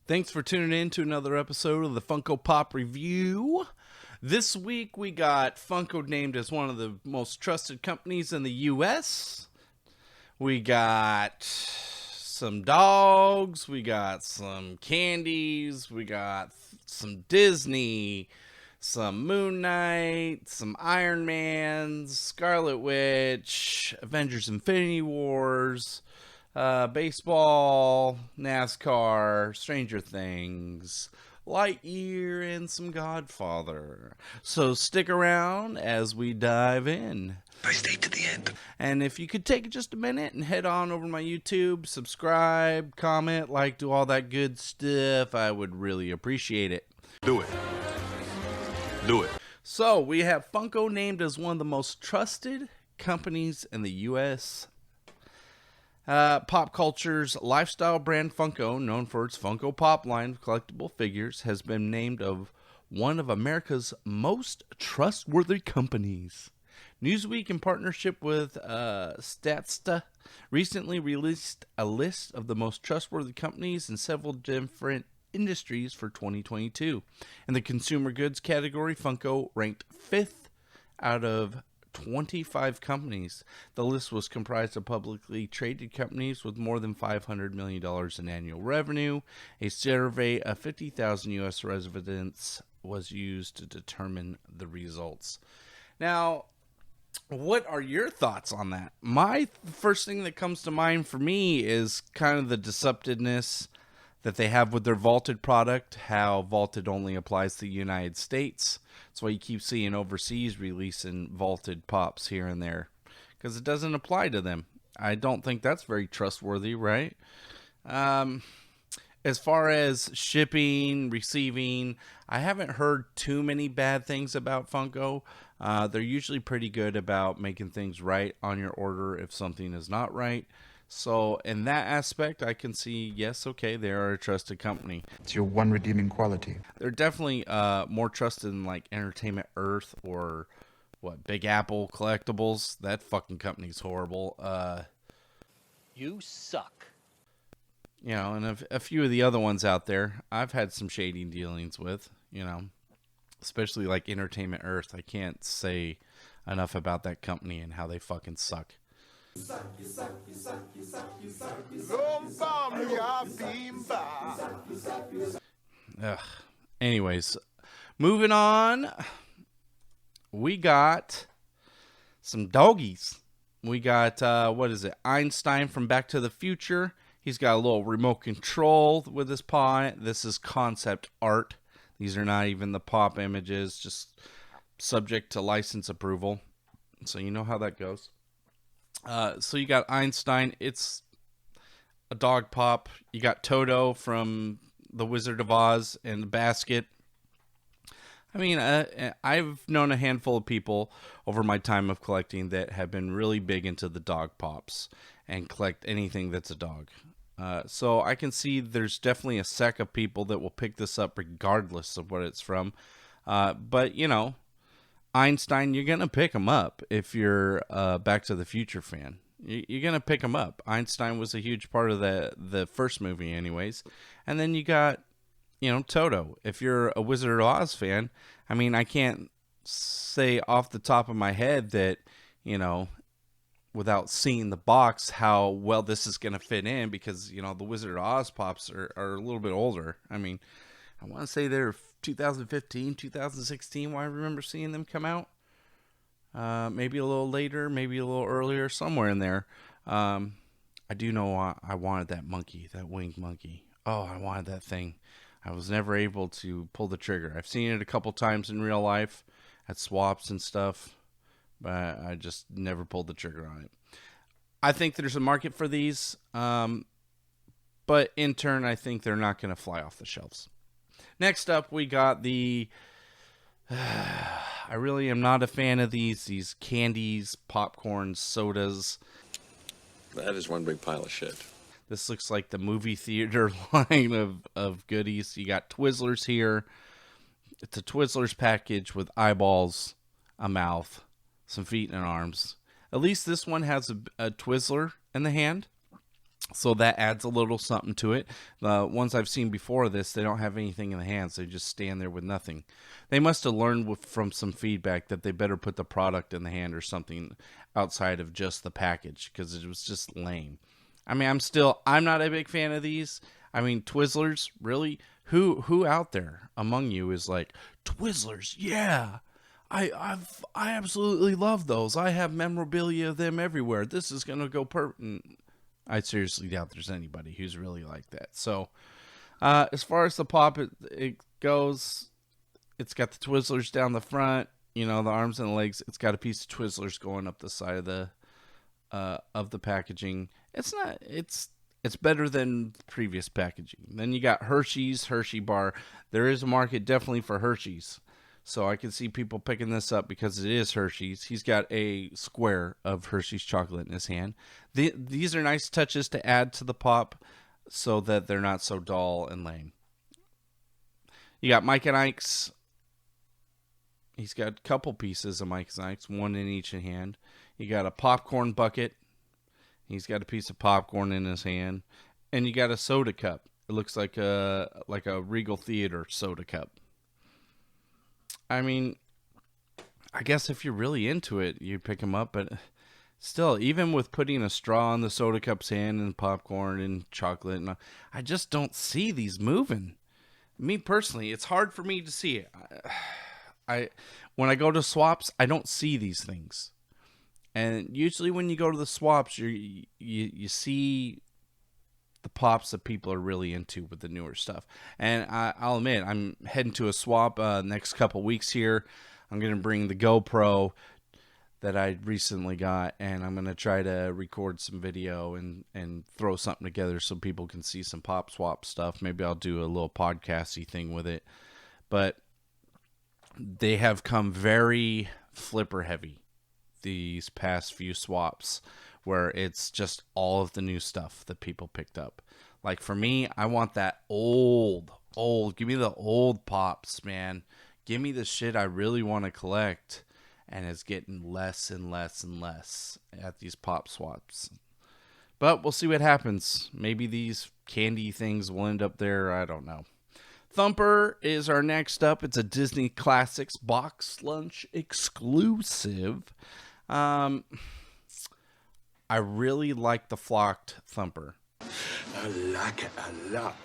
Thanks for tuning in to another episode of the Funko Pop Review. This week we got Funko named as one of the most trusted companies in the U.S. We got some dogs, we got some candies, we got some Disney, some Moon Knight, some Iron Mans, Scarlet Witch, Avengers Infinity Wars, baseball, NASCAR, Stranger Things, Lightyear, and some Godfather. So stick around as we dive in. I stayed to the end. And if you could take just a minute and head on over to my YouTube, subscribe, comment, like, do all that good stuff, I would really appreciate it. Do it. Do it. So we have Funko named as one of the most trusted companies in the U.S. Pop culture's lifestyle brand Funko, known for its Funko Pop line of collectible figures, has been named of one of America's most trustworthy companies. Newsweek, in partnership with Statista, recently released a list of the most trustworthy companies in several different industries for 2022. In the consumer goods category, Funko ranked 5th out of 25 companies. The list was comprised of publicly traded companies with more than $500 million in annual revenue. A survey of 50,000 U.S. residents was used to determine the results. Now, what are your thoughts on that? My first thing that comes to mind for me is kind of the deceptiveness that they have with their vaulted product, how vaulted only applies to the United States. That's why you keep seeing overseas releasing vaulted pops here and there, because it doesn't apply to them. I don't think that's very trustworthy, right? As far as shipping, receiving, I haven't heard too many bad things about Funko. They're usually pretty good about making things right on your order if something is not right. So in that aspect, I can see, yes, okay, they are a trusted company. It's your one redeeming quality. They're definitely more trusted than like Entertainment Earth or Big Apple Collectibles. That fucking company's horrible. You suck. You know, and a few of the other ones out there, I've had some shady dealings with, especially like Entertainment Earth. I can't say enough about that company and how they fucking suck. Ugh. Anyways, moving on. We got some doggies. We got, Einstein from Back to the Future. He's got a little remote control with his paw on it. This is concept art. These are not even the pop images, just subject to license approval. So you know how that goes. So you got Einstein. It's a dog pop. You got Toto from The Wizard of Oz in the basket. I mean, I've known a handful of people over my time of collecting that have been really big into the dog pops and collect anything that's a dog. So I can see there's definitely a sect of people that will pick this up regardless of what it's from. But, Einstein, you're going to pick him up if you're a Back to the Future fan. You're going to pick him up. Einstein was a huge part of the first movie anyways. And then you got, Toto. If you're a Wizard of Oz fan, I mean, I can't say off the top of my head that, without seeing the box, how well this is going to fit in because, the Wizard of Oz pops are a little bit older. I mean, I want to say they're 2015, 2016, when I remember seeing them come out. Maybe a little later, maybe a little earlier, somewhere in there. I do know I wanted that monkey, that winged monkey. Oh, I wanted that thing. I was never able to pull the trigger. I've seen it a couple times in real life at swaps and stuff, but I just never pulled the trigger on it. I think there's a market for these, but in turn, I think they're not going to fly off the shelves. Next up, we got the... I really am not a fan of these candies, popcorn, sodas. That is one big pile of shit. This looks like the movie theater line of goodies. You got Twizzlers here. It's a Twizzlers package with eyeballs, a mouth, some feet and arms. At least this one has a Twizzler in the hand. So that adds a little something to it. The ones I've seen before this, they don't have anything in the hands. They just stand there with nothing. They must have learned from some feedback that they better put the product in the hand or something outside of just the package, because it was just lame. I mean, I'm not a big fan of these. I mean, Twizzlers, really? Who out there among you is like, Twizzlers, yeah. I absolutely love those. I have memorabilia of them everywhere. This is gonna go perfect. I seriously doubt there's anybody who's really like that. So, as far as the pop it goes, it's got the Twizzlers down the front, the arms and the legs. It's got a piece of Twizzlers going up the side of the packaging. It's better than previous packaging. Then you got Hershey bar. There is a market definitely for Hershey's. So I can see people picking this up because it is Hershey's. He's got a square of Hershey's chocolate in his hand. These are nice touches to add to the pop so that they're not so dull and lame. You got Mike and Ike's. He's got a couple pieces of Mike and Ike's, one in each hand. You got a popcorn bucket. He's got a piece of popcorn in his hand. And you got a soda cup. It looks like a Regal Theater soda cup. I mean, I guess if you're really into it, you pick them up. But still, even with putting a straw in the soda cup's hand and popcorn and chocolate, I just don't see these moving. Me personally, it's hard for me to see it. When I go to swaps, I don't see these things. And usually when you go to the swaps, you see the pops that people are really into with the newer stuff. And I'll admit, I'm heading to a swap next couple weeks here. I'm going to bring the GoPro that I recently got, and I'm going to try to record some video and throw something together so people can see some pop swap stuff. Maybe I'll do a little podcasty thing with it. But they have come very flipper heavy these past few swaps, where it's just all of the new stuff that people picked up. Like for me, I want that old. Give me the old pops, man. Give me the shit I really want to collect. And it's getting less and less and less at these pop swaps. But we'll see what happens. Maybe these candy things will end up there. I don't know. Thumper is our next up. It's a Disney Classics box lunch exclusive. I really like the flocked Thumper. I like it a lot.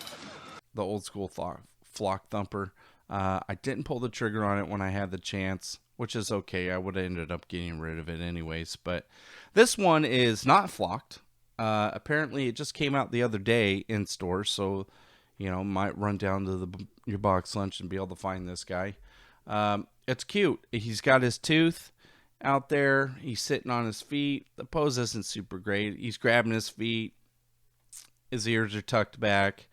The old school flock Thumper. I didn't pull the trigger on it when I had the chance, which is okay. I would have ended up getting rid of it anyways. But this one is not flocked. Apparently, it just came out the other day in stores, so might run down to your box lunch and be able to find this guy. It's cute. He's got his tooth out there. He's sitting on his feet. The pose isn't super great. He's grabbing his feet. His ears are tucked back.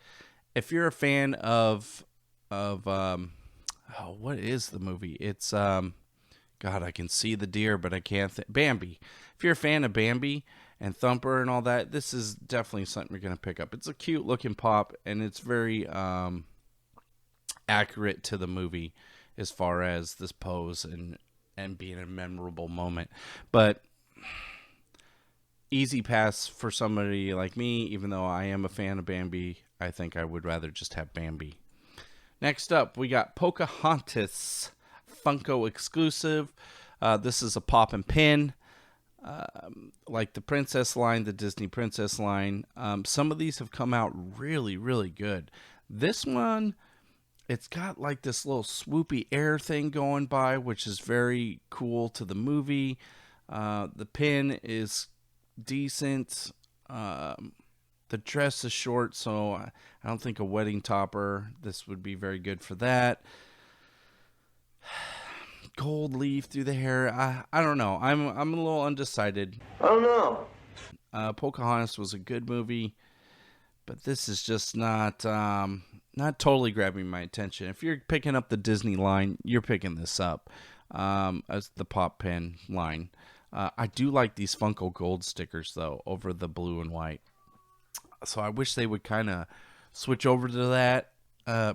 If you're a fan of what is the movie? It's God, I can see the deer, but I can't Bambi. If you're a fan of Bambi and Thumper and all that, this is definitely something you're gonna pick up. It's a cute looking pop, and it's very accurate to the movie as far as this pose and being a memorable moment. But easy pass for somebody like me, even though I am a fan of Bambi. I think I would rather just have Bambi. Next up, we got Pocahontas Funko exclusive. This is a pop and pin, like the princess line, the Disney princess line. Some of these have come out really, really good. This one, it's got like this little swoopy air thing going by, which is very cool to the movie. The pin is decent. The dress is short, so I don't think a wedding topper. This would be very good for that. Gold leaf through the hair. I don't know. I'm a little undecided. I don't know. Pocahontas was a good movie, but this is just not totally grabbing my attention. If you're picking up the Disney line, you're picking this up as the pop pen line. I do like these Funko Gold stickers though over the blue and white. So I wish they would kind of switch over to that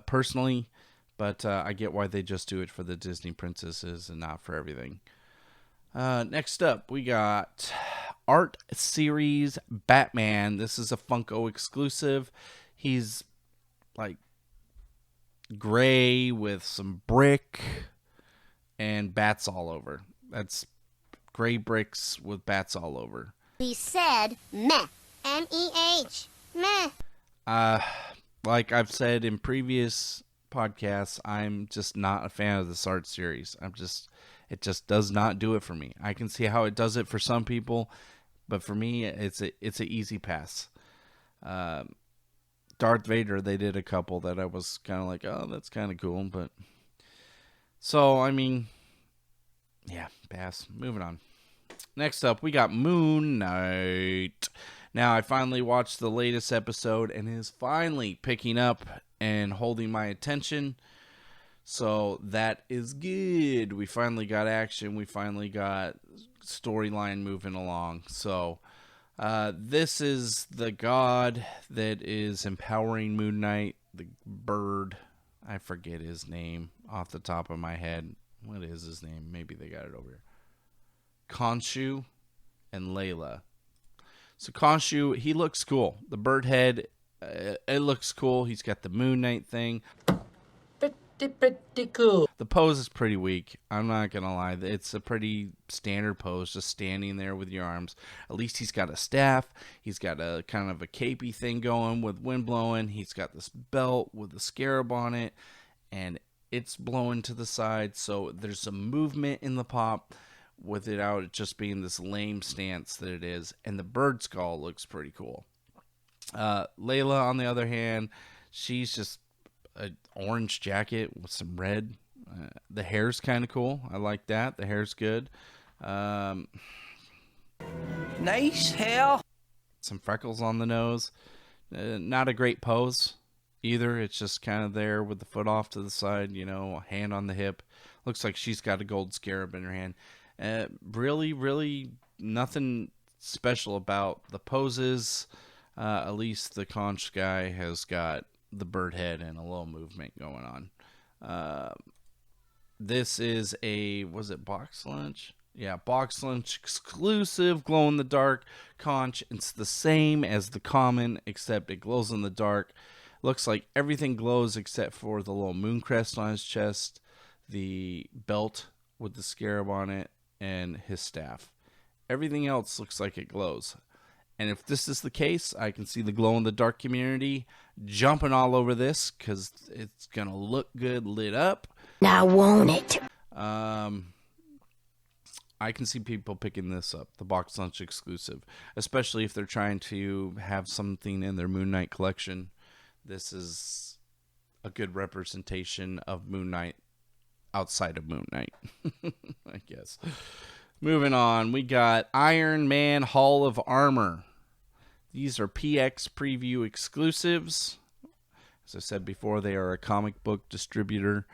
personally, but I get why they just do it for the Disney princesses and not for everything. Next up, we got Art Series Batman. This is a Funko exclusive. He's like gray with some brick and bats all over. That's gray bricks with bats all over. He said meh. M-E-H. Meh. Like I've said in previous podcasts, I'm just not a fan of this art series. It just does not do it for me. I can see how it does it for some people, but for me, it's an easy pass. Darth Vader, they did a couple that I was kind of like, oh, that's kind of cool, but so I mean, yeah, pass. Moving on. Next up, we got Moon Knight. Now, I finally watched the latest episode and it is finally picking up and holding my attention. So that is good. We finally got action. We finally got storyline moving along. So this is the god that is empowering Moon Knight, the bird. I forget his name off the top of my head. What is his name? Maybe they got it over here. Khonshu and Layla. So Khonshu, he looks cool. The bird head, it looks cool. He's got the Moon Knight thing. Pretty cool. The pose is pretty weak. I'm not going to lie. It's a pretty standard pose, just standing there with your arms. At least he's got a staff. He's got a kind of a capey thing going with wind blowing. He's got this belt with a scarab on it, and it's blowing to the side. So there's some movement in the pop without it just being this lame stance that it is. And the bird skull looks pretty cool. Layla, on the other hand, she's just an orange jacket with some red. The hair's kind of cool. I like that. The hair's good. Nice hair. Some freckles on the nose. Not a great pose either. It's just kind of there with the foot off to the side, a hand on the hip. Looks like she's got a gold scarab in her hand. Really nothing special about the poses. At least the conch guy has got the bird head and a little movement going on. This is was it box lunch? Yeah, box lunch exclusive glow in the dark conch. It's the same as the common, except it glows in the dark. Looks like everything glows except for the little moon crest on his chest, the belt with the scarab on it, and his staff. Everything else looks like it glows. And if this is the case, I can see the glow-in-the-dark community jumping all over this because it's going to look good lit up. Now won't it? I can see people picking this up, the box lunch exclusive, especially if they're trying to have something in their Moon Knight collection. This is a good representation of Moon Knight outside of Moon Knight, I guess. Moving on, we got Iron Man Hall of Armor. These are PX Preview exclusives. As I said before, they are a comic book distributor.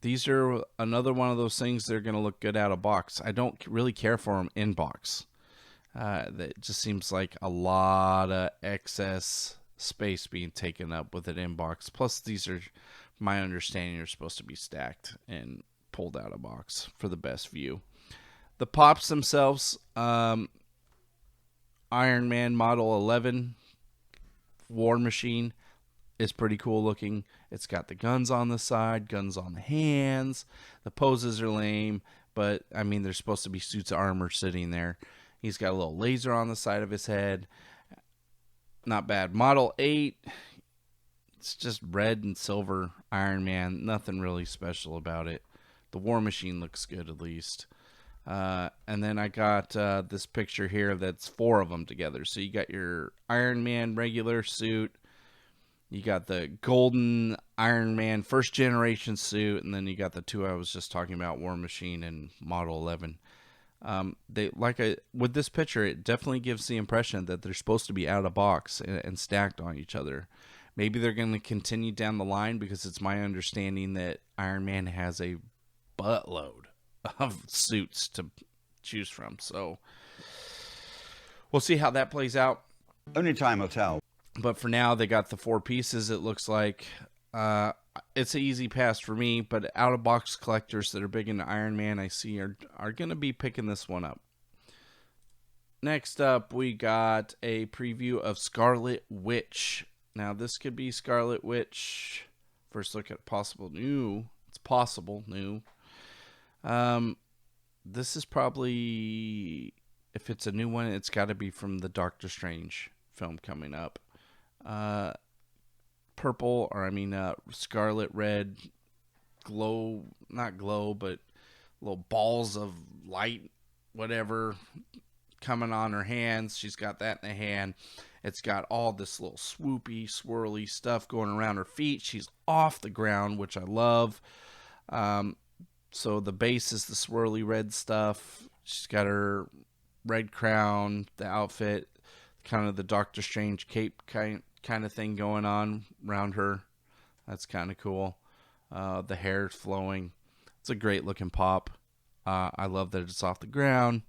These are another one of those things that are going to look good out of box. I don't really care for them in box. That just seems like a lot of excess space being taken up with it in box. Plus, these are, my understanding, are supposed to be stacked and pulled out of box for the best view. The pops themselves, Iron Man Model 11 War Machine is pretty cool looking. It's got the guns on the side, guns on the hands. The poses are lame, but I mean, there's supposed to be suits of armor sitting there. He's got a little laser on the side of his head. Not bad. Model 8, it's just red and silver Iron Man. Nothing really special about it. The War Machine looks good at least. And then I got this picture here that's 4 of them together. So you got your Iron Man regular suit. You got the golden Iron Man first generation suit. And then you got the 2 I was just talking about, War Machine and Model 11. With this picture, it definitely gives the impression that they're supposed to be out of box and stacked on each other. Maybe they're going to continue down the line because it's my understanding that Iron Man has a buttload of suits to choose from. So we'll see how that plays out. Only time will tell. But for now, they got the 4 pieces, it looks like. It's an easy pass for me, but out-of-box collectors that are big into Iron Man, I see, are going to be picking this one up. Next up, we got a preview of Scarlet Witch. Now, this could be Scarlet Witch. First look at possible new. It's possible new. This is probably, if it's a new one, it's got to be from the Doctor Strange film coming up. Scarlet red glow, not glow, but little balls of light, whatever, coming on her hands. She's got that in the hand. It's got all this little swoopy, swirly stuff going around her feet. She's off the ground, which I love. So the base is the swirly red stuff. She's got her red crown, the outfit, kind of the Doctor Strange cape kind of thing going on around her. That's kind of cool. The hair's flowing. It's a great looking pop. I love that it's off the ground.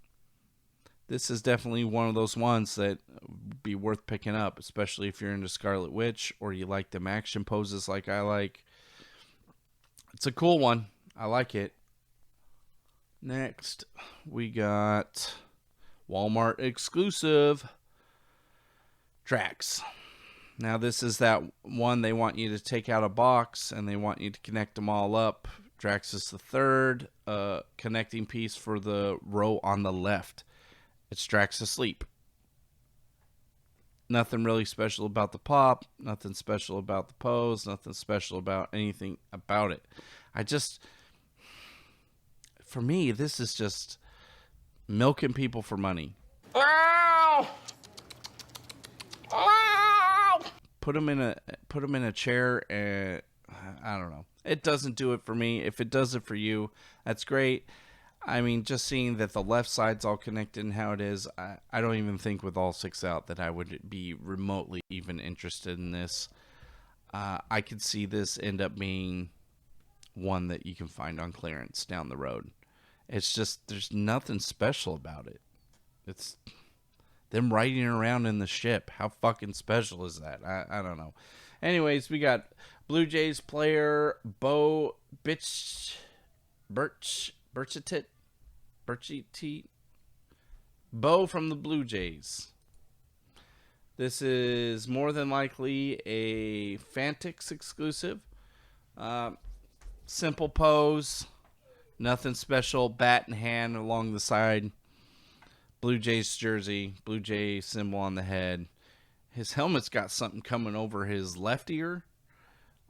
This is definitely one of those ones that would be worth picking up, especially if you're into Scarlet Witch or you like them action poses like I like. It's a cool one. I like it. Next, we got Walmart exclusive Drax. Now, this is that one they want you to take out a box and they want you to connect them all up. Drax is the third connecting piece for the row on the left. It's Drax asleep. Nothing really special about the pop. Nothing special about the pose. Nothing special about anything about it. For me, this is just milking people for money. Put them in a chair, and I don't know. It doesn't do it for me. If it does it for you, that's great. I mean, just seeing that the left side's all connected and how it is, I don't even think with all six out that I would be remotely even interested in this. I could see this end up being one that you can find on clearance down the road. It's just, there's nothing special about it. It's them riding around in the ship. How fucking special is that? I don't know. Anyways, we got Blue Jays player Bo Birchett. Bo from the Blue Jays. This is more than likely a Fantix exclusive. Simple pose. Nothing special. Bat in hand along the side. Blue Jays jersey. Blue Jay symbol on the head. His helmet's got something coming over his left ear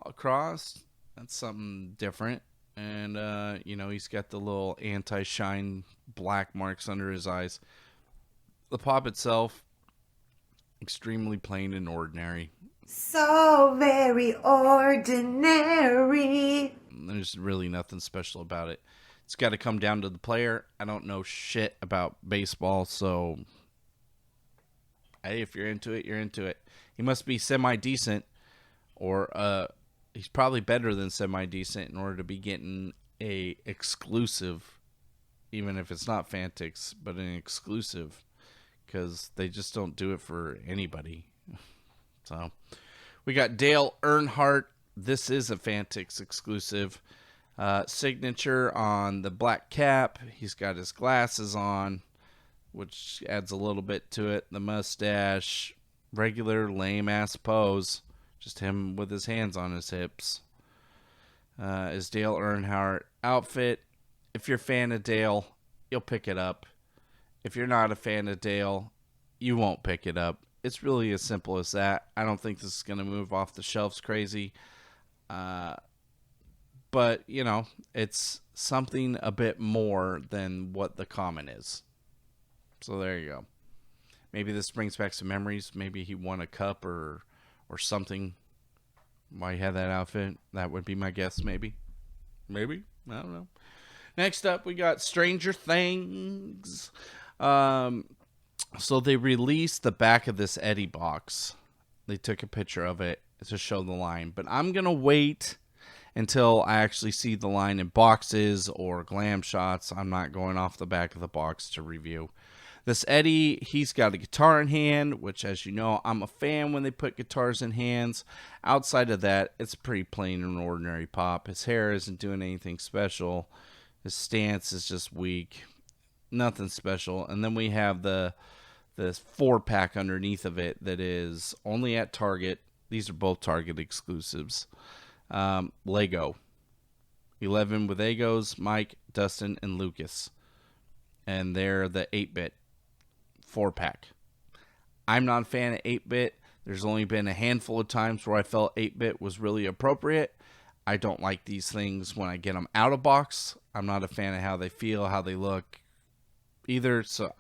across. That's something different. And, he's got the little anti-shine black marks under his eyes. The pop itself, extremely plain and ordinary. So very ordinary. There's really nothing special about it. It's got to come down to the player. I don't know shit about baseball, so hey, if you're into it, you're into it. He must be semi-decent, or he's probably better than semi-decent in order to be getting a exclusive, even if it's not Fantix, but an exclusive, because they just don't do it for anybody. So, we got Dale Earnhardt. This is a Fantix exclusive. Signature on the black cap. He's got his glasses on, which adds a little bit to it. The mustache. Regular lame-ass pose. Just him with his hands on his hips. His Dale Earnhardt outfit. If you're a fan of Dale, you'll pick it up. If you're not a fan of Dale, you won't pick it up. It's really as simple as that. I don't think this is going to move off the shelves crazy. But, it's something a bit more than what the common is. So there you go. Maybe this brings back some memories. Maybe he won a cup or something. Why he had that outfit. That would be my guess, maybe. Maybe. I don't know. Next up, we got Stranger Things. So they released the back of this Eddie box. They took a picture of it to show the line. But I'm going to wait until I actually see the line in boxes or glam shots. I'm not going off the back of the box to review. This Eddie, he's got a guitar in hand, which, as you know, I'm a fan when they put guitars in hands. Outside of that, it's pretty plain and ordinary pop. His hair isn't doing anything special. His stance is just weak. Nothing special. And then we have the this 4-pack underneath of it that is only at Target. These are both Target exclusives. Lego. 11 with Egos, Mike, Dustin, and Lucas. And they're the 8-bit 4-pack. I'm not a fan of 8-bit. There's only been a handful of times where I felt 8-bit was really appropriate. I don't like these things when I get them out of box. I'm not a fan of how they feel, how they look either. So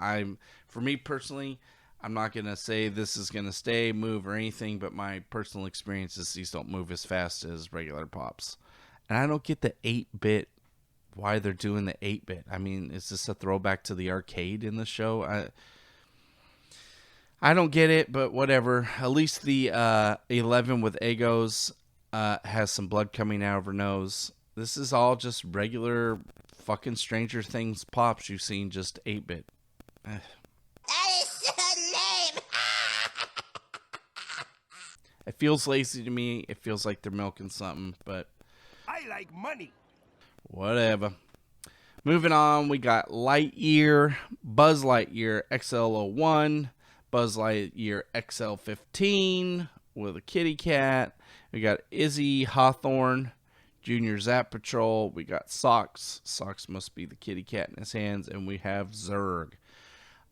for me personally, I'm not going to say this is going to stay, move, or anything, but my personal experience is these don't move as fast as regular Pops. And I don't get the 8-bit, why they're doing the 8-bit. I mean, is this a throwback to the arcade in the show? I don't get it, but whatever. At least the 11 with Egos has some blood coming out of her nose. This is all just regular fucking Stranger Things Pops you've seen, just 8-bit. That is so lame. It feels lazy to me. It feels like they're milking something, but I like money. whatever. Moving on, we got Lightyear, Buzz Lightyear XL01, Buzz Lightyear XL15 with a kitty cat. We got Izzy Hawthorne, Junior Zap Patrol. We got Socks. Socks must be the kitty cat in his hands. And we have Zurg.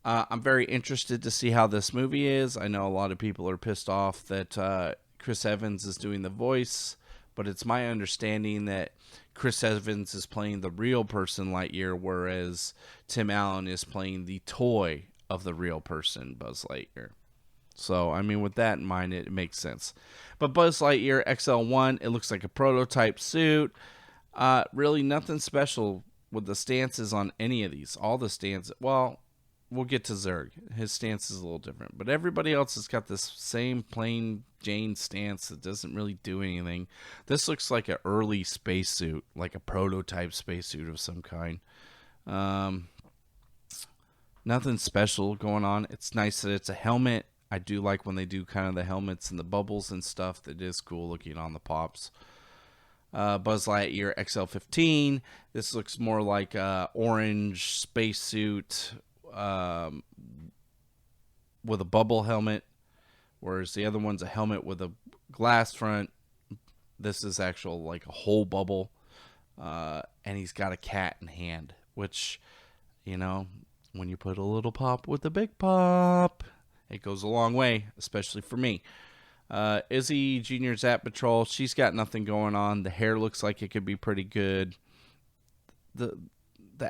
I'm very interested to see how this movie is. I know a lot of people are pissed off that Chris Evans is doing the voice, but it's my understanding that Chris Evans is playing the real person Lightyear, whereas Tim Allen is playing the toy of the real person Buzz Lightyear. So, I mean, with that in mind, it makes sense. But Buzz Lightyear XL1, it looks like a prototype suit. Really nothing special with the stances on any of these. All the stances, well, we'll get to Zurg. His stance is a little different. But everybody else has got this same plain Jane stance that doesn't really do anything. This looks like an early spacesuit, like a prototype spacesuit of some kind. Nothing special going on. It's nice that it's a helmet. I do like when they do kind of the helmets and the bubbles and stuff. That is cool looking on the Pops. Buzz Lightyear XL15. This looks more like a orange spacesuit with a bubble helmet, whereas the other one's a helmet with a glass front. This is actual like a whole bubble, and he's got a cat in hand, which, you know, when you put a little pop with a big pop, it goes a long way, especially for me. Izzy Junior Zap Patrol, she's got nothing going on. The hair looks like it could be pretty good. The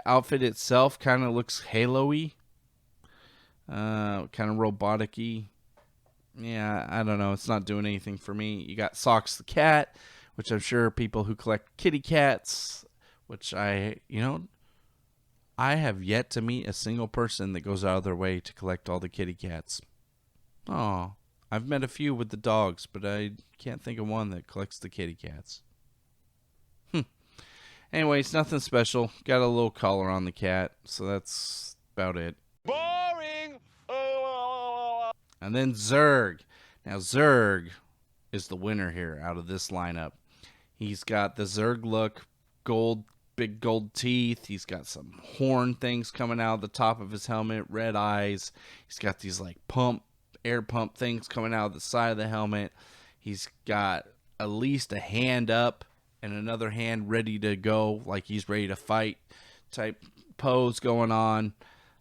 outfit itself kind of looks Halo-y, kind of robotic-y. Yeah, I don't know. It's not doing anything for me. You got Socks the cat, which I'm sure people who collect kitty cats, which I have yet to meet a single person that goes out of their way to collect all the kitty cats. Oh, I've met a few with the dogs, but I can't think of one that collects the kitty cats. Anyways, nothing special. Got a little collar on the cat, so that's about it. Boring. And then Zurg. Now, Zurg is the winner here out of this lineup. He's got the Zurg look, big gold teeth. He's got some horn things coming out of the top of his helmet, red eyes. He's got these like air pump things coming out of the side of the helmet. He's got at least a hand up and another hand ready to go, like he's ready to fight type pose going on.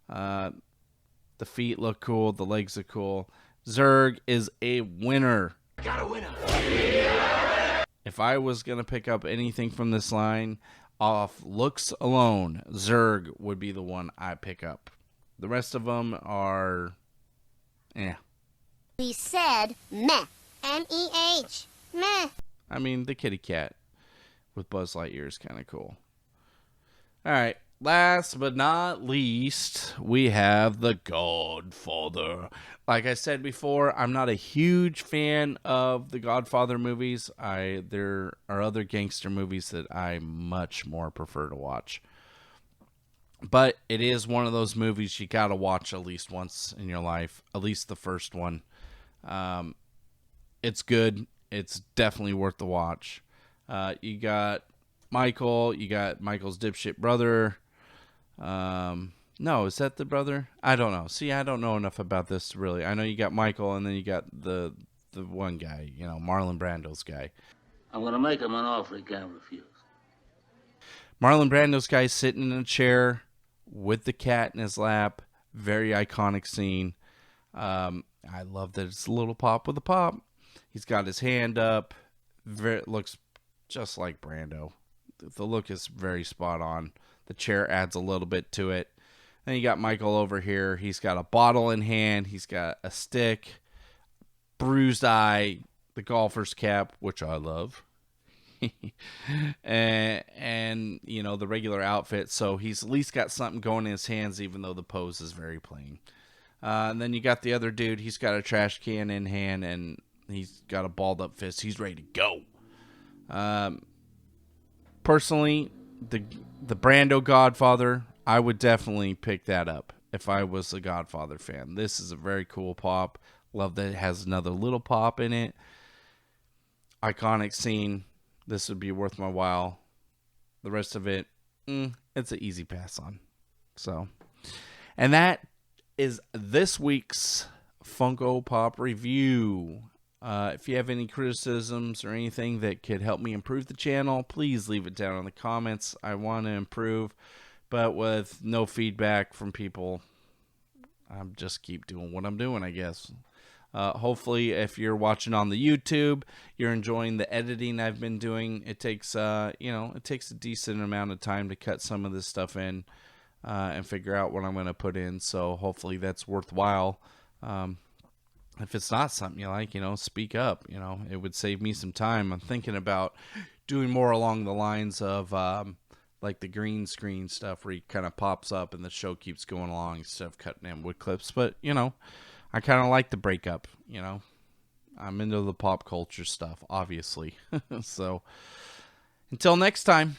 The feet look cool. The legs are cool. Zurg is a winner. Got a winner. If I was going to pick up anything from this line, off looks alone, Zurg would be the one I pick up. The rest of them are, We said meh. M-E-H. Meh. I mean, the kitty cat with Buzz Lightyear is kind of cool. All right. Last but not least, we have the Godfather. Like I said before, I'm not a huge fan of the Godfather movies. There are other gangster movies that I much more prefer to watch. But it is one of those movies you got to watch at least once in your life, at least the first one. It's good. It's definitely worth the watch. You got Michael. You got Michael's dipshit brother. No, is that the brother? I don't know. See, I don't know enough about this really. I know you got Michael, and then you got the one guy, Marlon Brando's guy. I'm going to make him an offer he can't refuse. Marlon Brando's guy sitting in a chair with the cat in his lap. Very iconic scene. I love that it's a little pop with a pop. He's got his hand up. Looks just like Brando. The look is very spot on. The chair adds a little bit to it. Then you got Michael over here. He's got a bottle in hand. He's got a stick, bruised eye, the golfer's cap, which I love, and the regular outfit. So he's at least got something going in his hands, even though the pose is very plain. And then you got the other dude. He's got a trash can in hand, and he's got a balled up fist. He's ready to go. Personally, the Brando Godfather, I would definitely pick that up if I was a Godfather fan. This is a very cool pop. Love that it has another little pop in it. Iconic scene. This would be worth my while. The rest of it, it's an easy pass on. So, and that is this week's Funko Pop review. If you have any criticisms or anything that could help me improve the channel, please leave it down in the comments. I want to improve, but with no feedback from people, I'm just keep doing what I'm doing, I guess. Hopefully, if you're watching on the YouTube, you're enjoying the editing I've been doing. It takes, it takes a decent amount of time to cut some of this stuff in and figure out what I'm going to put in. So hopefully that's worthwhile. If it's not something you like, speak up. It would save me some time. I'm thinking about doing more along the lines of like the green screen stuff where he kind of pops up and the show keeps going along instead of cutting in wood clips. But, I kind of like the breakup, I'm into the pop culture stuff, obviously. So, until next time.